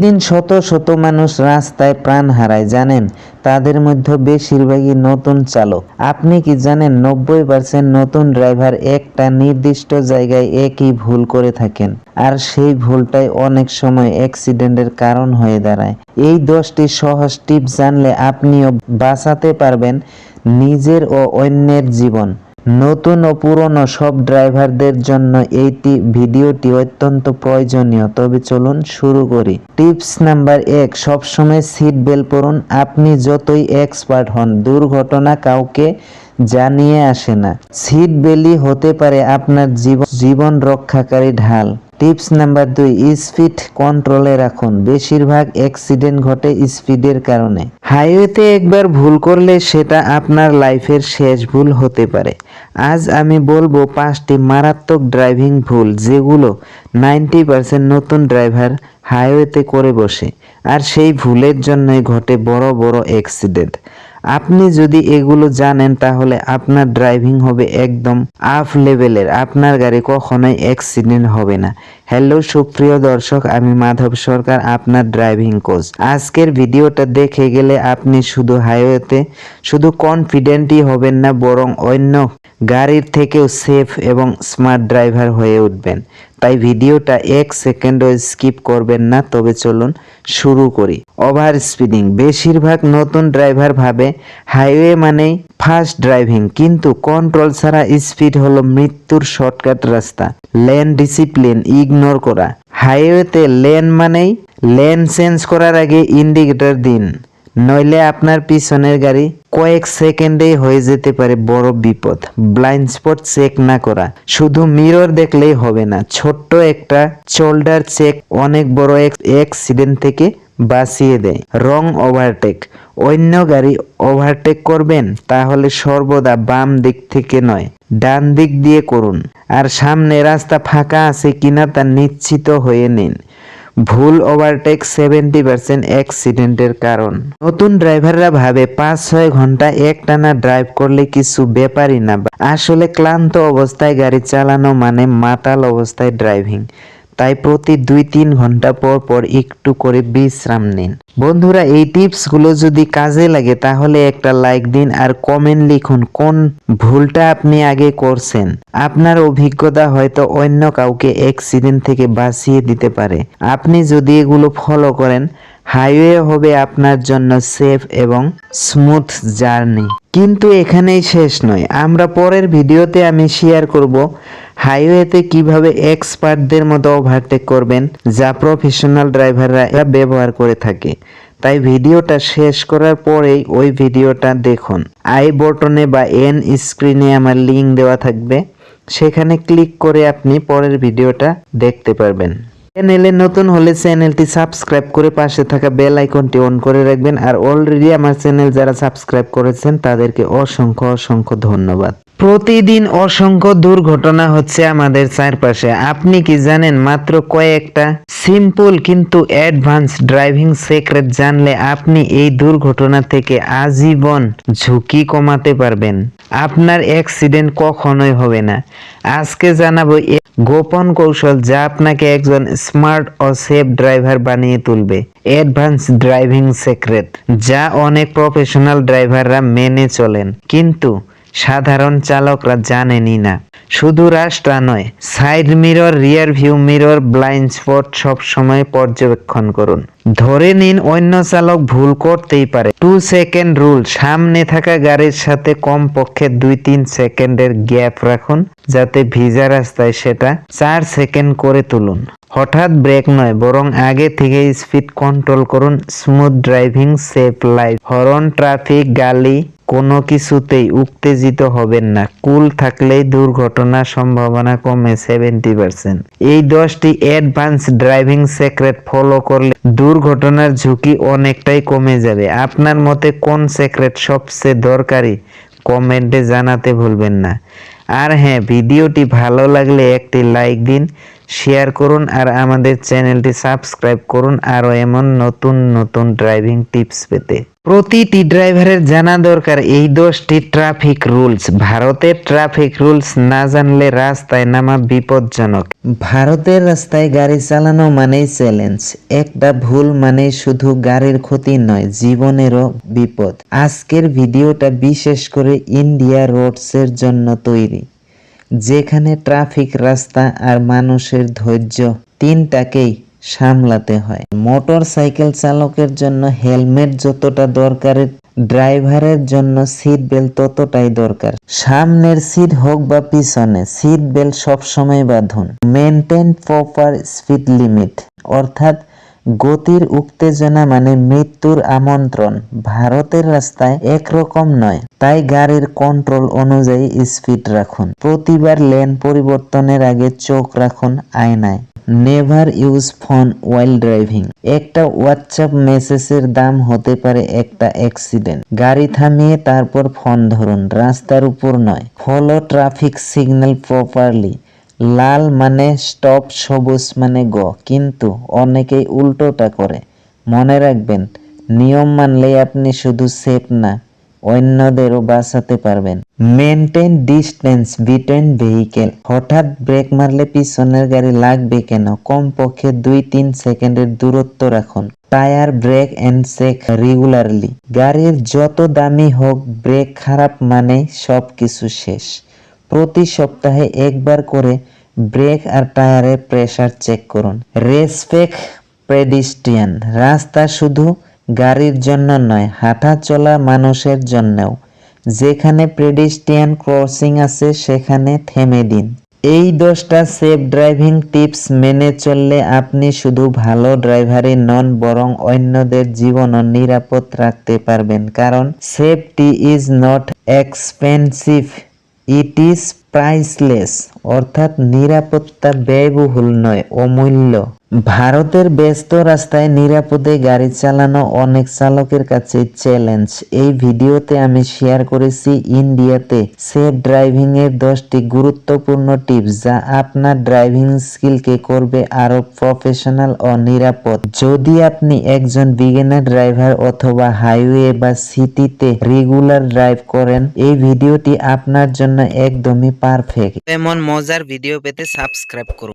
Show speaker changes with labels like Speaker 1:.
Speaker 1: দিন শত শত মানুষ রাস্তায় প্রাণ হারায় জানেন, তাদের মধ্যে বেশিরভাগই নতুন চালক। আপনি কি জানেন 90% নতুন ড্রাইভার একটা নির্দিষ্ট জায়গায় একই ভুল করে থাকেন, আর সেই ভুলটাই অনেক সময় অ্যাক্সিডেন্টের কারণ হয়ে দাঁড়ায়। এই 10টি সহজ টিপস জানলে আপনিও বাঁচাতে পারবেন নিজের ও অন্যের জীবন। নতুন ও পুরনো সব ড্রাইভারদের জন্য এই ভিডিওটি অত্যন্ত প্রয়োজনীয়। তবে চলুন শুরু করি। টিপস নাম্বার 1, সবসময় সিট বেল্ট পরুন। আপনি যতই এক্সপার্ট হন, দুর্ঘটনা কাউকে জানিয়ে আসে না। সিট বেল্টই হতে পারে আপনার জীবন রক্ষাকারী ঢাল। টিপস নাম্বার 2, স্পিড কন্ট্রোলে রাখুন। বেশিরভাগ অ্যাক্সিডেন্ট ঘটে স্পিডের কারণে। হাইওয়েতে একবার ভুল করলে সেটা আপনার লাইফের শেষ ভুল হতে পারে। আজ আমি বলবো 5টি মারাত্মক ড্রাইভিং ভুল যেগুলো 90% নতুন ড্রাইভার হাইওয়েতে করে বসে, আর সেই ভুলের জন্যই ঘটে বড় বড় অ্যাক্সিডেন্ট। আপনি যদি এগুলো জানেন তাহলে আপনার ড্রাইভিং হবে একদম আপ লেভেলের। আপনার গাড়ি কখনোই অ্যাক্সিডেন্ট হবে না। হ্যালো সুপ্রিয় দর্শক, আমি মাধব সরকার, আপনার ড্রাইভিং কোচ। আজকের ভিডিওটা দেখে গেলে আপনি হাইওয়েতে শুধু কনফিডেন্টই হবেন না, বরং অন্য গাড়ির থেকেও সেফ এবং স্মার্ট ড্রাইভার হয়ে উঠবেন। তাই ভিডিওটা 1 সেকেন্ডও স্কিপ করবেন না। তবে চলুন শুরু করি। Over speeding. বেশিরভাগ নতুন ড্রাইভার ভাবে হাইওয়ে মানেই ফাস্ট ড্রাইভিং, কিন্তু কন্ট্রোল ছাড়া স্পিড হলো মৃত্যুর শর্টকাট রাস্তা। লেন ডিসিপ্লিন ইগনোর করা। হাইওয়েতে লেন মানেই লেন চেঞ্জ করার আগে ইন্ডিকেটর দিন, নইলে আপনার পিছনের গাড়ি কয়েক সেকেন্ডেই হয়ে যেতে পারে বড় বিপদ। ব্লাইন্ড স্পট চেক না করা। শুধু মিরর দেখলেই হবে না, ছোট্ট একটা শোল্ডার চেক অনেক বড় অ্যাক্সিডেন্ট থেকে বাঁচিয়ে দেয়। রং ওভারটেক। অন্য গাড়ি ওভারটেক করবেন তাহলে সর্বদা বাম দিক থেকে নয়, ডান দিক দিয়ে করুন, আর সামনে রাস্তা ফাঁকা আছে কিনা তা নিশ্চিত হয়ে নিন। ভুল ওভারটেক 70% অ্যাক্সিডেন্টের কারণ। নতুন ড্রাইভাররা ভাবে 5-6 ঘন্টা একটানা ড্রাইভ করলে কিছু ব্যাপারই না। আসলে ক্লান্ত অবস্থায় গাড়ি চালানো মানে মাতাল অবস্থায় ড্রাইভিং। তাই প্রতি 2-3 ঘন্টা পর পর একটু করে বিশ্রাম নিন। বন্ধুরা, এই টিপসগুলো যদি কাজে লাগে তাহলে একটা লাইক দিন আর কমেন্ট লিখুন কোন ভুলটা আপনি আগে করছেন। আপনার অভিজ্ঞতা হয়তো অন্য কাউকে অ্যাক্সিডেন্ট থেকে বাঁচিয়ে দিতে পারে। আপনি যদি এগুলো ফলো করেন, হাইওয়ে হবে আপনার জন্য সেফ এবং স্মুথ জার্নি। কিন্তু এখানেই শেষ নয়। আমরা পরের ভিডিওতে আমি শেয়ার করব হাইওয়েতে কিভাবে এক্সপার্টদের মতো ওভারটেক করবেন, যা প্রফেশনাল ড্রাইভাররা ব্যবহার করে থাকে। তাই ভিডিওটা শেষ করার পরেই ওই ভিডিওটা দেখুন। আই বটনে বা এন স্ক্রিনে আমার লিঙ্ক দেওয়া থাকবে, সেখানে ক্লিক করে আপনি পরের ভিডিওটা দেখতে পারবেন। চ্যানেলে নতুন হলে চ্যানেলটি সাবস্ক্রাইব করে পাশে থাকা বেল আইকনটি অন করে রাখবেন। আর অলরেডি আমার চ্যানেল যারা সাবস্ক্রাইব করেছেন তাদেরকে অসংখ্য অসংখ্য ধন্যবাদ। প্রতিদিন অসংখ্য দুর্ঘটনা হচ্ছে আমাদের চারপাশে। আপনি কি জানেন মাত্র কয়েকটা সিম্পল কিন্তু অ্যাডভান্স ড্রাইভিং সিক্রেট জানলে আপনি এই দুর্ঘটনা থেকে আজীবন ঝুঁকি কমাতে পারবেন। আপনার অ্যাক্সিডেন্ট কখনোই হবে না। আজকে জানাবো গোপন কৌশল যা আপনাকে একজন স্মার্ট ও সেফ ড্রাইভার বানিয়ে তুলবে। অ্যাডভান্স ড্রাইভিং সিক্রেট যা অনেক প্রফেশনাল ড্রাইভাররা মেনে চলেন, কিন্তু সাধারণ চালকরা জানেনই না। শুধু রাস্তা নয়, side mirror, rear view mirror, blind spot সবসময় পর্যবেক্ষণ করুন। ধরে নিন অন্য চালক ভুল করতেই পারে। 2 সেকেন্ড রুল। সামনে থাকা গাড়ির সাথে কমপক্ষে 2-3 সেকেন্ডের গ্যাপ রাখুন, যাতে ভিজা রাস্তায় সেটা 4 সেকেন্ড করে তুলুন। হঠাৎ ব্রেক নয়, বরং আগে থেকে স্পিড কন্ট্রোল করুন। Smooth driving, safe life. Horn, traffic, গালি কোনো কিছুতেই উত্তেজিত হবেন না। কুল থাকলেই দুর্ঘটনার সম্ভাবনা কমে 70%। এই 10টি অ্যাডভান্স ড্রাইভিং সিক্রেট ফলো করলে দুর্ঘটনার ঝুঁকি অনেকটাই কমে যাবে। আপনার মতে কোন সিক্রেট সবচেয়ে দরকারি কমেন্টে জানাতে ভুলবেন না। আর হ্যাঁ, ভিডিওটি ভালো লাগলে একটি লাইক দিন, শেয়ার করুন আর আমাদের চ্যানেলটি সাবস্ক্রাইব করুন আরও এমন নতুন নতুন ড্রাইভিং টিপস পেতে। প্রতিটি ড্রাইভারের জানা দরকার এই 10টি ট্রাফিক রুলস। ভারতের ট্রাফিক রুলস না জানলে রাস্তায় নামা বিপজ্জনক। ভারতের রাস্তায় গাড়ি চালানো মানেই চ্যালেঞ্জ। একটা ভুল মানেই শুধু গাড়ির ক্ষতি নয়, জীবনেরও বিপদ। আজকের ভিডিওটা বিশেষ করে ইন্ডিয়া রোডসের জন্য তৈরি, যেখানে ট্রাফিক, রাস্তা আর মানুষের ধৈর্য তিনটাকেই সামলাতে হয়। মোটর সাইকেল চালকের জন্য হেলমেট যতটা দরকার, ড্রাইভারের জন্য সিট বেল্ট ততটাই দরকার। সামনের সিট হোক বা পিছনে, সিট বেল্ট সবসময় বাঁধুন। মেনটেন প্রপার স্পিড লিমিট, অর্থাৎ গতির উত্তেজনা মানে মৃত্যুর আমন্ত্রণ। ভারতের রাস্তায় একরকম নয়, তাই গাড়ির কন্ট্রোল অনুযায়ী স্পিড রাখুন। প্রতিবার লেন পরিবর্তনের আগে চোখ রাখুন আয়নায়। নেভার ইউজ ফোন ওয়াইল ড্রাইভিং। একটা হোয়াটসঅ্যাপ মেসেজের দাম হতে পারে একটা অ্যাক্সিডেন্ট। গাড়ি থামিয়ে তারপর ফোন ধরুন, রাস্তার উপর নয়। Follow traffic signal properly. লাল মানে স্টপ, সবুজ মানে গো, কিন্তু অনেকেই উল্টোটা করে। মনে রাখবেন, নিয়ম মানলেই আপনি শুধু সেফ না, অন্যদেরও বাঁচাতে পারবেন। Maintain distance between vehicle. হঠাৎ ব্রেক মারলে পিছনের গাড়ি লাগবে কেন? কমপক্ষে 2-3 সেকেন্ডের দূরত্ব রাখুন। Tyre, brake and check regularly. গাড়ির যত দামি হোক, ব্রেক খারাপ মানে সব কিছু শেষ। প্রতি সপ্তাহে একবার করে ব্রেক আর টায়ারের প্রেসার চেক করুন। Respect pedestrian. রাস্তা শুধু গাড়ির জন্য নয়, হাঁটা চলা মানুষের জন্যও। যেখানে পেডিস্ট্রিয়ান ক্রসিং আছে সেখানে থেমে দিন। এই 10টা সেফ ড্রাইভিং টিপস মেনে চললে আপনি শুধু ভালো ড্রাইভারই নন, বরং অন্যদের জীবনও নিরাপদ রাখতে পারবেন। কারণ safety is not expensive, it is priceless. অর্থাৎ নিরাপত্তা ব্যয়বহুল নয়, অমূল্য। ভারতের ব্যস্ত রাস্তায় নিরাপদে গাড়ি চালানো অনেক চালকের কাছে চ্যালেঞ্জ। এই ভিডিওতে আমি শেয়ার করেছি ইন্ডিয়াতে সেফ ড্রাইভিং এর 10টি গুরুত্বপূর্ণ টিপস, যা আপনার ড্রাইভিং স্কিলকে করবে আরো প্রফেশনাল ও নিরাপদ। যদি আপনি একজন বিগিনার ড্রাইভার অথবা হাইওয়ে বা সিটিতে রেগুলার ড্রাইভ করেন, এই ভিডিওটি আপনার জন্য একদমই পারফেক্ট। এমন মজার ভিডিও পেতে সাবস্ক্রাইব করুন।